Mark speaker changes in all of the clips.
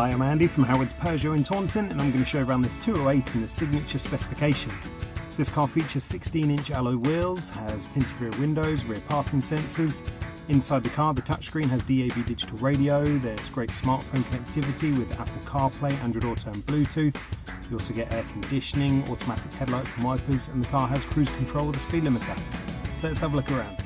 Speaker 1: Hi, I'm Andy from Howard's Peugeot in Taunton, and I'm going to show you around this 208 in the signature specification. So this car features 16-inch alloy wheels, has tinted rear windows, rear parking sensors. Inside the car, the touchscreen has DAB digital radio, there's great smartphone connectivity with Apple CarPlay, Android Auto and Bluetooth. You also get air conditioning, automatic headlights and wipers, and the car has cruise control with a speed limiter. So let's have a look around.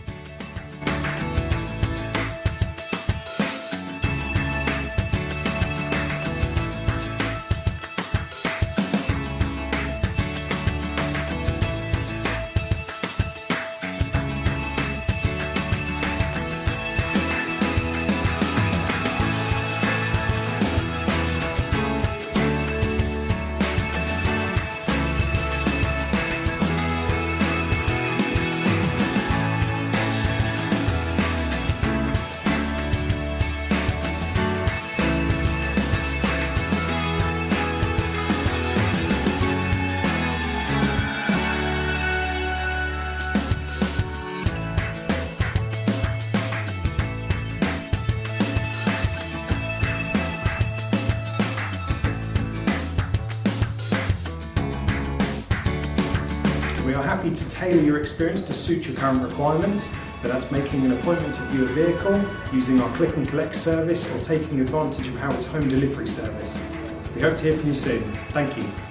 Speaker 1: We are happy to tailor your experience to suit your current requirements, but that's making an appointment to view a vehicle, using our click and collect service, or taking advantage of Howard's home delivery service. We hope to hear from you soon. Thank you.